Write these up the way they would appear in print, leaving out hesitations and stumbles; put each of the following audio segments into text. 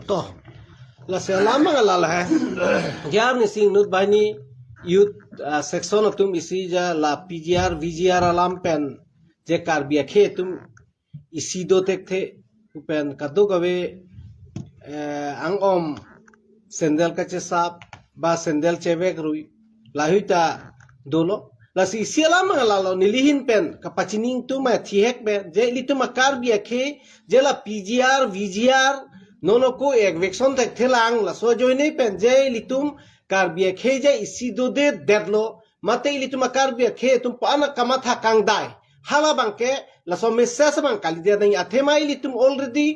to la se lama la la hai jam ni sing nut bani youth section of tum isi ja la pgr vgr alam pen je kar bia khe tum isi do tek the pen kadu gawe ang om sendel ka che sap ba sendel chebek rui lahuita dolo la si sialam la lo nilihin pen kapachining tu ma thihek be je li tu makar bia khe je la pgr vgr nono ko ek vexon tek thelang la so join nei pen je li tum kar bia khe je isi do de dedlo mate li tu makar bia khe tum pana kamatha kang dai hala bangke la so message bang kali dia nai athema li tum already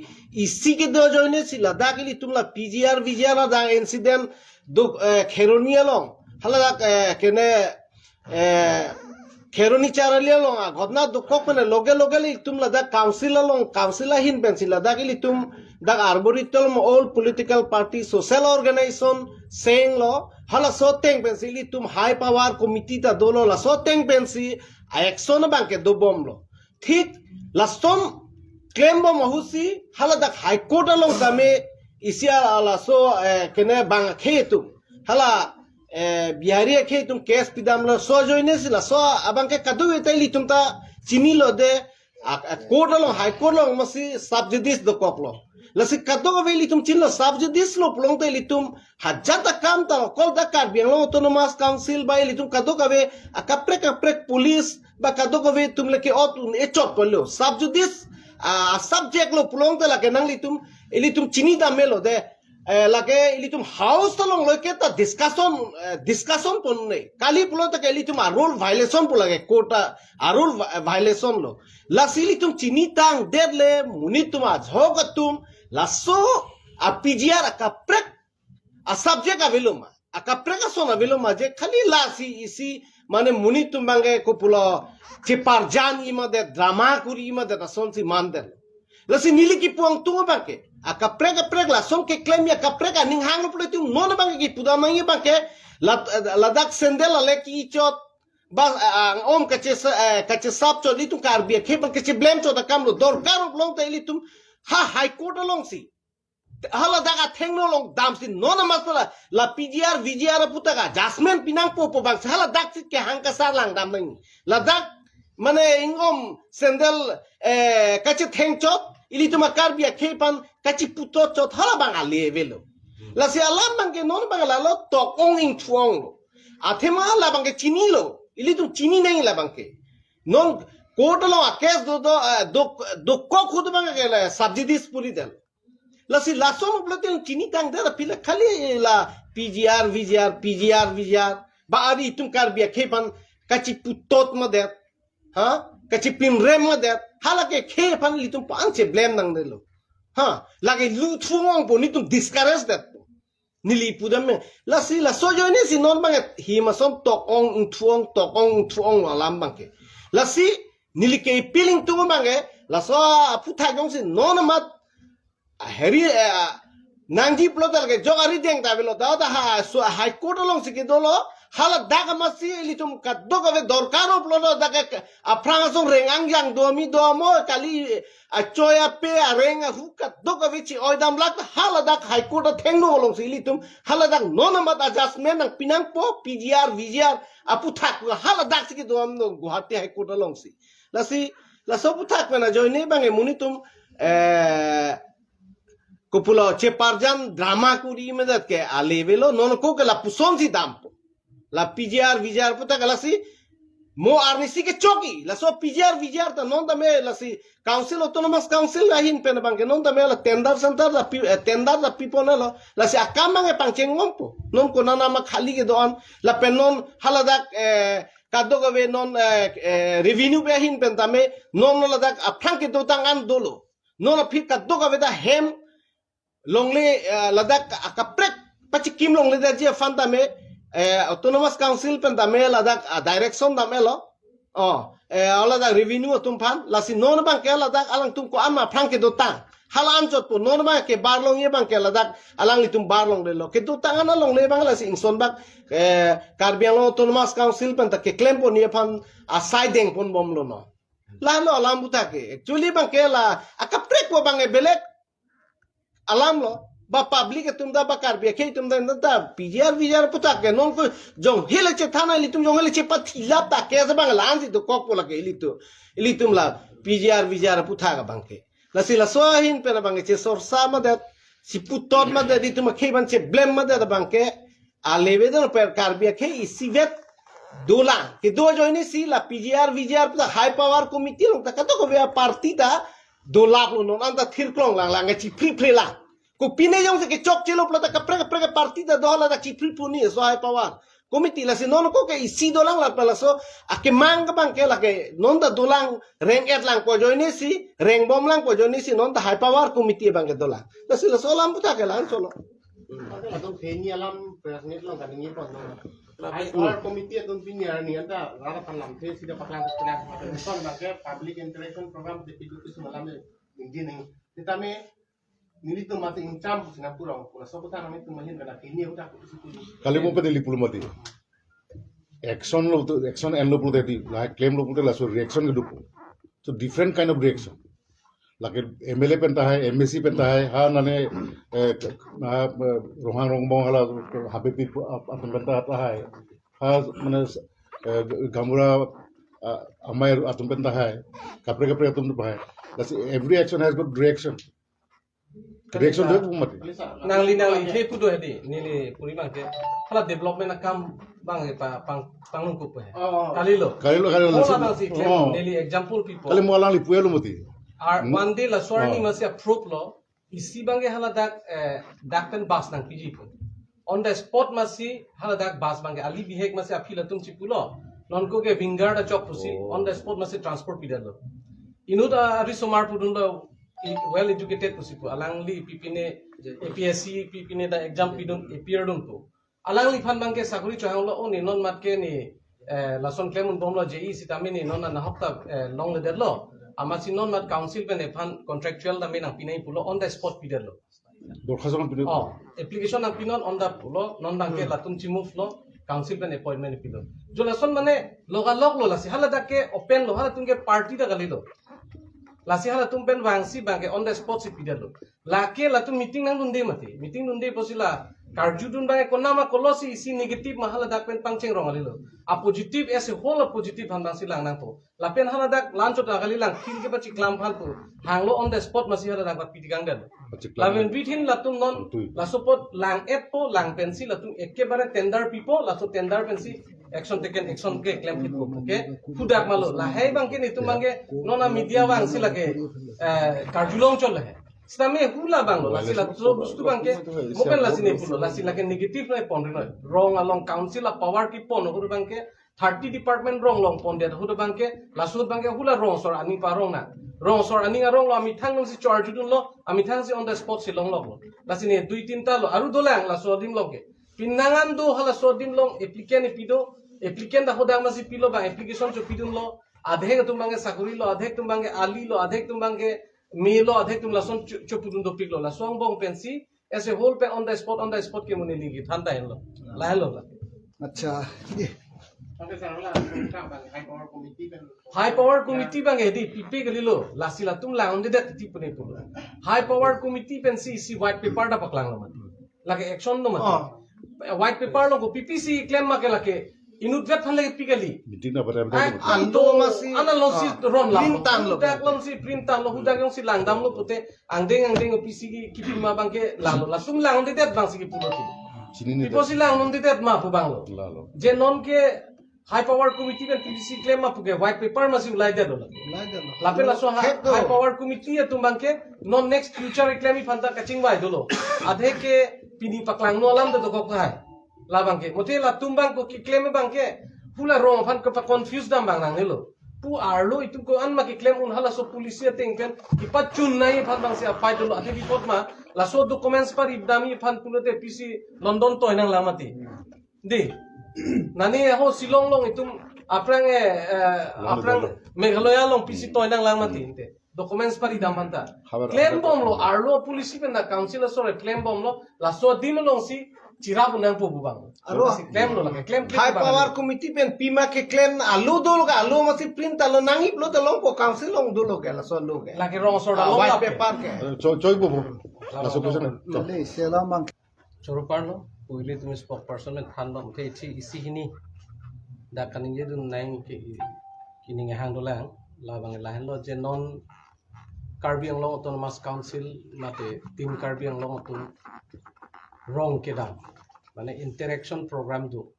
isi ke do join si la da li tum la pgr vgr da incident do kheronia long hala da kene kheroni charalia long घटना दुखक माने लगे लगे li tum la da council long council hin pencil la da li tum da arboretum all political party social organization saying lo hala so teng pencil li tum high power committee ta dolo la so teng pensi action banke do bom lo ठीक lastom claim bom husi hala da high court long dame isia la so kene bang khetum hala bihari khe tum case pidam la so joine sila so abang ke kadu etali tum ta chini lo de court lo high court lo masi subjudice do koklo la si kadu veli tum chin lo subjudice lo plong te litum hajata kam ta kol da kar biang lo autonomous council ba litum kadu kave akaprek police ba kadu kave tum le ke otun e chot polo subjudice subject lo plong te la ke nang litum chini da melo de lage ilitum house talong loke ta discussion pon nei kali pulo ta ilitum rule violation pulage kota rule violation lo la silitum chini tang derle munitum azhogatum lasso a pgr akaprek a subject aviluma akaprek asona aviluma je khali la si isi mane munitum bange ko pulo chepar jan imade drama kuri imade rason si mander lasi nili ki puang tunga banke akaprek la som ke claim ya kaprek ning hang lo pule tu non bange ki puda mangi banke ladak sendel la leki chot ba om kache sap chot litum kar bia ke banke che blame chot kam lo dor karo long ta litum ha high court long si hala daga thengno long dam si non masala la pgr vgr puta ga jasmine pinang po bang hala dak si ke hang ka sar lang dam nang ladak mane ingom sendel kache theng chot ili tuma karbia kepan kachi puto chot hala bang ale velo la se alam bang ke non bang la lo tok ong ing chuang lo athema la bang ke chini lo ili tum chini nahi la bang ke non court lo kes do ko khud bang ke la subjudice puri del la si la som blote chini tang de pila khali la pgr vgr ba ari tum karbia kepan kachi putot ma de ha kachi pin rem ma de hala ke khe pan litum panche blame nang delo ha lage lu thungong po nitum discourage that nili pudam la si la so joine si non bang hi ma som tokong thuong alam bang ke la si nili ke peeling tu bang la so putha jong si non mat heri nangji plotal ke jogari deng ta belo da ha so high court long si ke dolo hala daga masi litum kaddo kave dorkaro plono daga afrangasong rengang yang domi domo kali achoya pe arenga hu kaddo kave chi oidam lak hala dak high court thengno long si litum hala dak nona mat adjustment nang pinang po pgr vgr aputhak hala dak si dom no guhati high court long si la so puthak na joine bange munitum kupulo cheparjan drama kuri medat ke alevelo non ko la puson si dampo la pgr vgr puta la si mo arnisi ke choki la so pgr vgr ta non dame la si council autonomous council la hin pen bang non dame la tender center la people la si akamang e pangcheng ngompo non ko nana ma khali ke don la penon haladak kaddo gawe non revenue be hin pen dame non la dak apang ke do tangan dolo non phir kaddo gawe da hem longle ladak akaprek pachikim longle da je fan dame autonomous council pen dame ladak direction dame lo ladak revenue tum fan lasi non bang ke ladak alang tum ko ama phang ke do tang halan chot po non bang ke barlong ye bang ke ladak alang litum barlong de lo ke do tang ana long le bang lasi ingson bak karbiang autonomous council pen ta ke claim po ni fan aside deng pon bom lo no la no alam buta ke actually bang ke la akaprek po bang e belek alam lo ba public tumda ba karbi ke tumda nda PGR puta ke non ko jong hele che thana li tum jong hele che pathila ta ke sa bang lan si to kok pola ke ili tum la PGR puta ga bang ke la sila so hin pe na bang che sor sa ma da si putot ma da di tum ke ban che blem ma da bang ke a levedon per karbi ke isivet dola ke do joini si la PGR puta high power committee long ta ka to ko be partida dola lo non anda thir klong lang chi free la ko pine jong se ke chok chelo plata ka prega partida dola da chi free puni so high power committee la se non ko ke isi dolang la pala so a ke mang bang ke la ke non da dolang rank et lang ko joini si rank bom lang ko joini si non da high power committee bang ke dola la se la so lam puta ke lan solo atau kini alam presnet lo kan ini pun High committee atau pinyar ni anda rara panlam ke sida paklan kelas kon bagi public interaction program de itu semalam ini nih kita me nilito mati incam Singapura pura sobutan kami tu mahin kana kini udah kali mo pwede lipulo mati action and lo pulo di like claim lo pulo la so reaction ke dupo so different kind of reaction like MLA penta hai MSC penta hai ha nane rohang rongbong hala habibi atun penta ata hai ha mane gamura amai atun penta hai kapre atun hai that's every action has got reaction do mati nangli ke pudo hedi nili purimang ke hala development akam bang pa panglung ko pe kalilo nili example people kali mo alang lipuelo mati ar one day la sorni masi approve lo isi bange hala dak pen bas nang piji po on the spot masi hala dak bas bange ali bihek masi apila tum chipulo non ko ke vingar da chop pusi on the spot masi transport pidalo inu da ari somar pudun lo well educated pusi po alangli pipine APSC pipine da exam pidun appear dun po alangli phan bange sakuri chang lo oni non mat ke ni lason claim un bomlo JE sitami ni non na hafta long le derlo amasi non mat council pen fan contractual da menang pinai pulo on the spot pidalo dorkhasan pide application ang pinon on the pulo non bangke latum chimuf lo council pen appointment pilo jo lason mane loga log lo lasi hala dake open lo hala tunge party da galilo lasi hala tum pen wangsi bangke on the spot si pidalo lake latum meeting nang dunde mati meeting dunde posila karjudun bangke konama kolosi isi negative mahala dak pen pangcheng rongalilo a positive as a whole a positive han bangsi lang nang po lapen hala dak lancho da galilang kin ke pachi klam phal po hanglo on the spot masi hala dak pidigang dal laven bithin latum non la support lang et po lang pensi latum ekebare tender pipo lato tender pensi action taken action ke claim hit ko ke fudak malo la hai bangke ni tumange nona media bang silake karjulong chol hai Stame hula banglo lasi la so bustu bangke mokan lasi ne pulo lasi lake negative noi pon noi wrong along council a power ki pon huru bangke 30 department wrong long pon de huru bangke lasu bangke hula wrong sor ani pa wrong na wrong sor ani nga wrong lo ami thang si charge dun lo ami thang si on the spot si long lo lasi ne 2-3 ta lo aru dolang la so dim loge pinangan do hala so dim long applicant da hodang masi pilo ba application cho pidun lo adhe tumbange sakuri lo adhe tumbange ali lo adhe tumbange Milo adhek tum lason chupudun do piklo la song bong pensi as a whole pe on the spot ke muni lingi thanda hello la hello la acha high power committee bang edi pipe galilo lasila tum la onde det ti pune pulo high power committee pensi si white paper da paklang lo mati lage action no mati white paper lo go PPC claim ma ke lake inut vet phan lage pigali meeting na bara ando masi analog si ron la printan lo tak long si printan lo hudak yung si langdam lo pute angdeng PC ki pima bangke lalo la sum lang onde det bang si ki pulo ti sini ni pipo si lang onde det ma pu bang lo lalo je non ke high power committee kan PPC claim ma puke white paper ma si ulai det lo la pe la so high power committee tum bangke non next future reclaim phanta kaching wai dolo adhe ke pini paklang no alam de ko khai la bangke mote la tumbang ko ki claim bangke pula wrong phan ko confused dam bang nang nilo pu arlo itu ko an ma ki claim un hala so police ting pen ipat chun nai phan bang se fight lo ate report ma la so documents par ibdami phan pulote PC London to inang lamati di nani ho silong long itum aprang Meghalaya long PC to inang lamati inte documents par idam panta claim bom lo arlo police pen na council so claim bom lo la so dim long si Chirap nang po bubang. Aro claim lo lagi claim. High power committee pen pima ke claim alu dolo ka alu masih print alo nangi lo to long po council long dolo ke la so lo ke. Lagi wrong sort of white paper ke. Choi bobo langsung ke sana. Lele selamang Choroparlo, pwede tumi spokesperson men thandom te chi isi hini. Da kaning je dun naing kining hang dolang labang lahan lo je non Karbi Anglong Autonomous Council mate team Karbi Anglong tu wrong kedang. Mane interaction program do.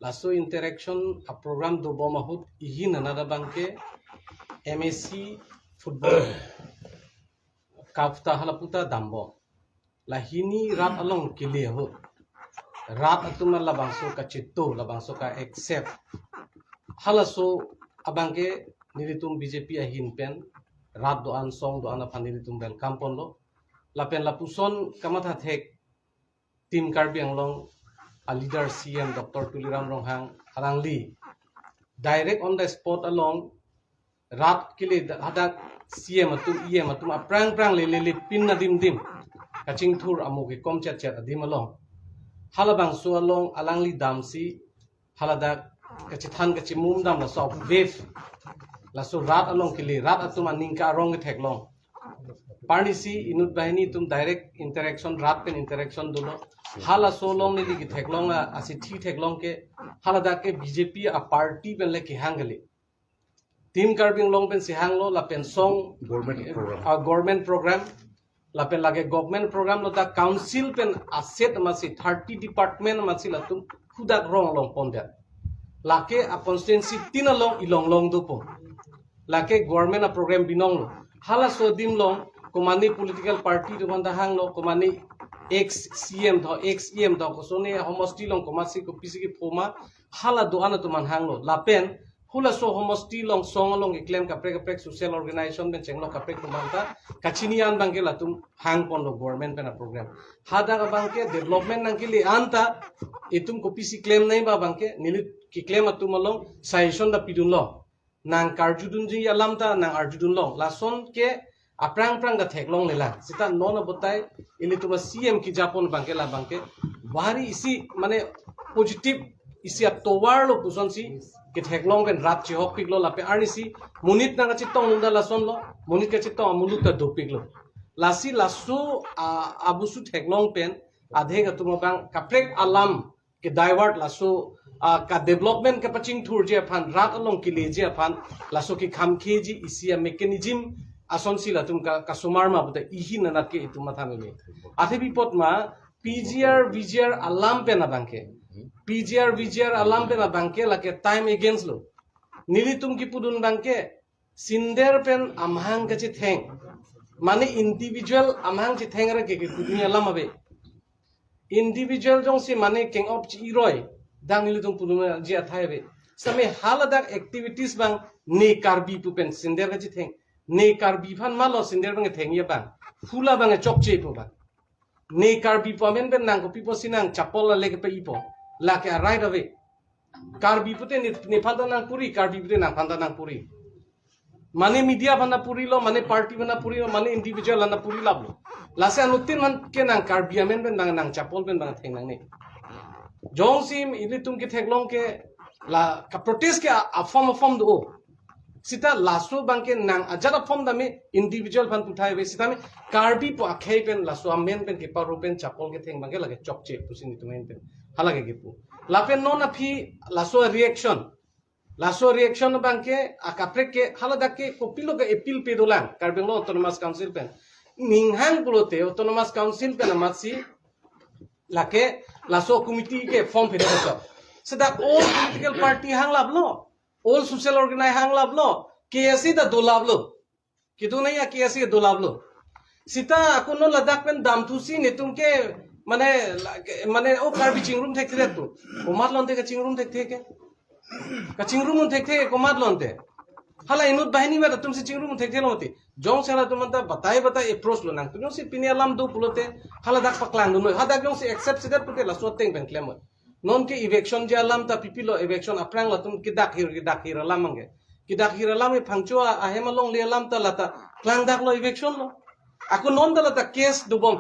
Laso interaction a program do bomahut ihin nada bangke MSC football kafta halaputa dambo. Lahini rat along kili ho. Rat atuma labangso ka chitto labangso ka accept. Halaso abangke nilitum BJP ahin pen rat doan song doan apa nilitum welcome pon lo. Lapen lapuson kamatha thek tim Karbi Anglong a leader CM Dr. Tuliram Ronghang Arangli direct on the spot along rat kili hadak CM atum aprang prang le pin na dim kaching thur amuki kom chat adim along halabang su along alangli damsi haladak kachithan kachimum dam la so wave la so rat along kili rat atum aningka rong thek long parnisi inut bahini tum direct interaction rat pen interaction dulo hala so long ni ligi thek long asi thi thek long ke haladak ke BJP a party pen le ki hangali team Karbi Anglong pen si hanglo la pen song government program lapen lage government program lo ta council pen asset masi 30 department masi latum kudak rong long pondet lake a constituency tinalong ilong do po lake government a program binong lo hala so dim long komani political party do banda hang lo komani ex CM tho ex EM tho ko sone homosti long komasi ko pisiki phoma hala do ana to man hang lo lapen hula so homosti long song long claim kaprek social organization ben chenglo kaprek tumanta kachinian bangke latum hang pon lo government pen program hada bangke development nangkili anta itum kopisi claim nai ba bangke nilit ki claim atum long suggestion da pidun lo nang karjudun ji alam ta nang arjudun long lason ke aprang da thek long lela sita non botai ili tuma CM ki japon bangke la bangke bari isi mane positive isi towar lo puson si ke theklong ben rat chi hok piklo la pe arnisi munit na chi tong nda la son lo munit ke chi tong mulut ta do piklo lasi lasu abusu theklong pen adhe ga tuma bang kaprek alam ke divert lasu ka development ke paching thur je phan rat along ki le je phan lasu ki kham kheji isia mechanism ason sila tum ka sumar ma bute ihi na ke ituma thamile athe bipot ma PGR VGR alam pe na bangke PGR VGR alam pe na bangke lake time against lo nili tum ki pudun bangke sinder pen amhang ka chi theng mane individual amhang chi theng ra ke dunia alam abe individual jong si mane king of chi iroi dang nili tum pudun ji athai be same haladak activities bang ne karbi pu pen sinder ka chi theng ne karbi phan malo sinder bang theng ye bang fula bang chok che pu bang ne karbi pu men ben nang ko pipo sinang chapol la leke pe ipo lake right away karbi pute ne phanda nang puri karbi pute nang phanda nang puri mane media bana puri lo mane party bana puri lo mane individual na puri lablo lase anutin man ke nang karbi amen ben nang chapol ben bang theng nang ne jong sim ili tum ke theklong ke la ka protest ke a form do sita laso bangke nang ajara form dami individual ban puthai be sita me karbi po akhai pen laso amen pen ke paru pen chapol ke theng bangke lage chokche pusini tumen pen halage ke pu lapen non aphi laso reaction bangke akaprek ke halada ke kopilo ke appeal pe dolang Karbi Anglong Autonomous Council pen ninghang pulote Autonomous Council pen amasi lake laso committee ke form pe do sita all political party hang lablo all social organize hang lablo KSC da do lablo kitu nahi ya KSC do lablo sita akuno ladak pen dam thusi ne tumke mane o Karbi chingrum thek thek to komat lonte ka chingrum thek thek ka chingrum thek thek komat lonte hala inut bahini ba tumse chingrum thek thek lonte jong sala tumanta batai approach lo nang tunyo si pinialam do pulote hala dak paklang no hada jong si accept sidat pute la soteng ben claim non ke eviction je alam ta pipilo eviction aprang la tum kidak hir alam mange kidak hir alam e phangcho ahema long le alam ta lata klang dak lo eviction lo aku non dala ta case dubom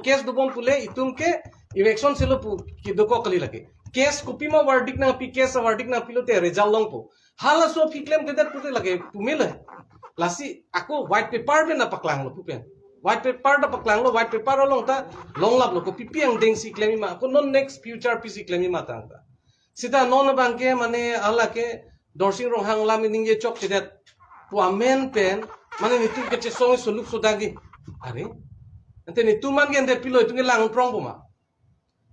pule itum ke eviction selo pu ki doko kali lage case kupima verdict na pi case verdict na pilote result long po hala so fi claim kedat pute lage pumile lasi aku white paper be na paklang lo pupen white paper da paklang lo white paper long ta long lap lo ko pipiang deng si claim ma ko non next future pc claim ma tang ta sita non bang ke mane ala ke dorsing rong hang lam ning ye chok chidat puamen pen mane ni tu ke che song suluk sudagi are ante ni tu man gen de pilo tu lang prong po ma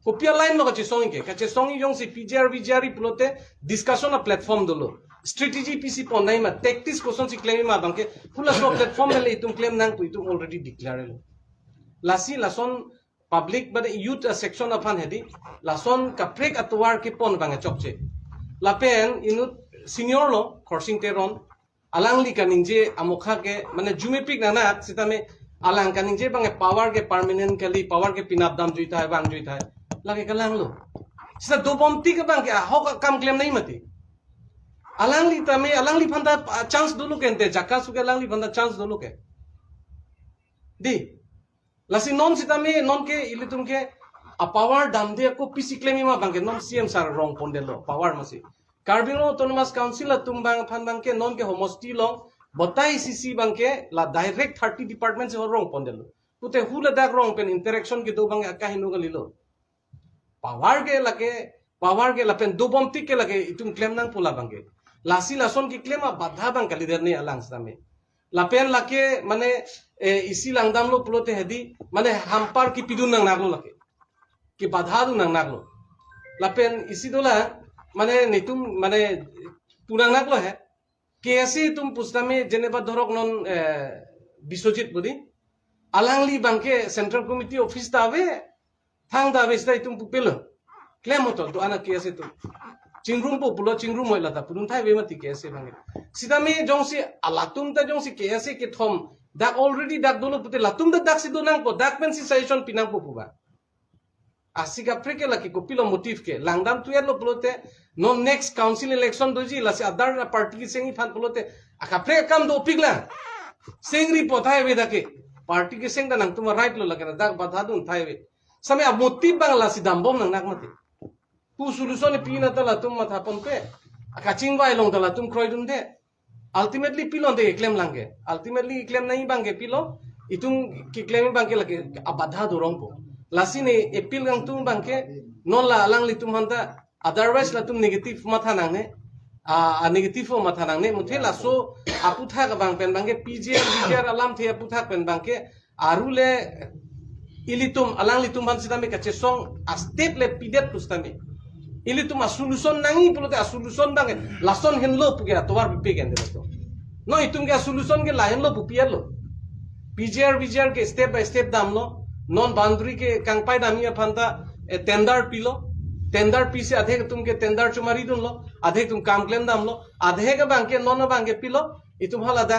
ko pia line lo ka che song yong si pjr vjr pulote discussion a platform dolo strategy PC ponai ma tactics question si claim ma bangke pula so platform le itum claim nang tu itum already declare lo lasi lason public but youth section of fan hedi lason ka prek atwar ke pon bang chokche lapen inut senior lo coursing teron alang li kaninje amokha ke mane jumepik nana sitame alang kaninje bang power ke permanent kali power ke pinap dam juita hai bang juita hai lage kalang lo sita do bomti ke bang ke ho kam claim nahi mati alangli tame alangli phanda chance dulu kente jakka suke alangli phanda chance dulu ke di lasi non sitame non ke ilitum ke a power dam de ko pc claim ma bangke non cm sar rong pondelo power masi Carbino autonomous council tum bang phan bangke non ke homosti long botai cc bangke la direct 30 department se rong pondelo pute hula dak rong pen interaction ke do bang ka hinu galilo power ke lapen do bomti ke lage itum claim nang pula bangke lasi lason ki claim badha bang kali der ni alang same lapen lake mane isi langdam lo pulote hedi mane hampar ki pidun nang naglo lake ki badha du nang naglo lapen isi dola mane nitum mane punang naglo hai kese tum pustame jeneba dhorok non bisojit bodi alangli bangke central committee office tave thang da vestai tum pupelo claim hoto do ana kese tum chingrum po pulo chingrum moi lata purun thai vema ti kese bange sidame jongsi alatum ta jongsi kese ke thom dak already dak dolo pute latum da dak sido nang po dak pen si session pinang po puba asika preke laki ko pilo motif ke langdam tu yelo pulote no next council election doji lasi adar party ki sengi phan pulote aka pre kam do pigla sengri po thai ve dake party ke seng da nang tuma right lo lagena dak badha dun thai ve same a motif bang lasi dambom nang nak mate pu solution pina tala tum matha pompe akaching vai long tala tum kroy dun de ultimately pilon de claim lange ultimately claim nahi bange pilo itung ki claim bange lage abadha dorong po lasine appeal gang tum bange non la lang li tum hanta otherwise la tum negative matha nangne a negative matha nangne muthe la so aputha ka bang pen bange pjr alam the aputha pen bange arule ilitum alang litum ban sidame ka chesong a step le pidet pustame ili tuma solution nangi pulote a solution bange lason hen lo puge atwar bipe gende to no itum ge solution ge lahen lo pupier lo pjr ke step by step dam lo non boundary ke kangpai dami phanta tender pilo tender pi se adhe tum ke tender chumari dun lo adhe tum kam claim dam lo adhe ke bange non bange pilo itum hala da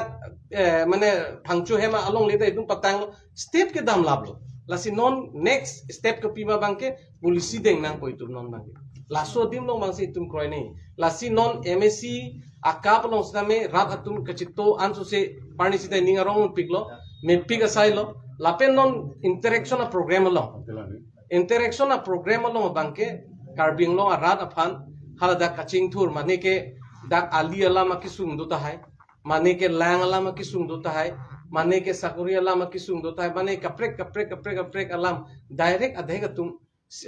mane phangchu hema along leta itum patang lo step ke dam lab lo lasi non next step ke pima bange polisi deng nang ko itum non bange laso dim long bangsi tum kroy nei lasi non msc akap long same rat atum kachito anso se parni sita ninga rong piklo me piga sailo lapen non interaction a program long interaction a program long bangke karbing long a rat afan halada kaching thur mane ke dak ali alama kisum dota hai mane ke lang alama kisum dota hai mane ke sakuri alama kisum dota hai mane kaprek alam direct adhega tum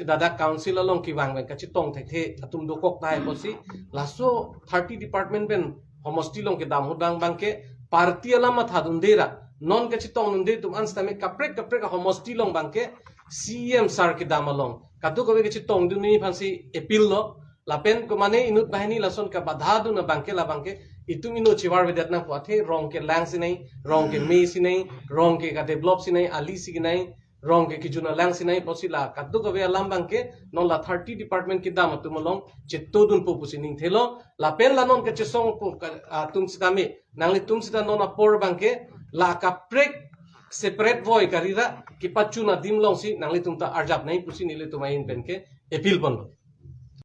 dada council along ki wang ka chitong the atum do kok tai bosi laso 30 department ben homosti long ke dam hodang bangke party alama thadun dera non ka chitong nunde tum anstame kaprek homosti long bangke cm sar ke dam along kadu ko ke chitong du ni phansi appeal lo lapen ko mane inut bahini lason ka badha du na bangke la bangke itum ino chiwar vedat na pathe rong ke lang sinai rong ke me sinai rong ke ka develop sinai ali sinai rong ke kijuna lang sinai posila kaddu ko be alam bangke non la 30 department ki dam tumolong chetto dun po pusining thelo la pen la non ke chesong po tum sidame nangli tum sida non apor bangke la ka prek separate voy karira ki pachuna dimlong si nangli tum ta arjap nai pusin ile tumain penke appeal bonlo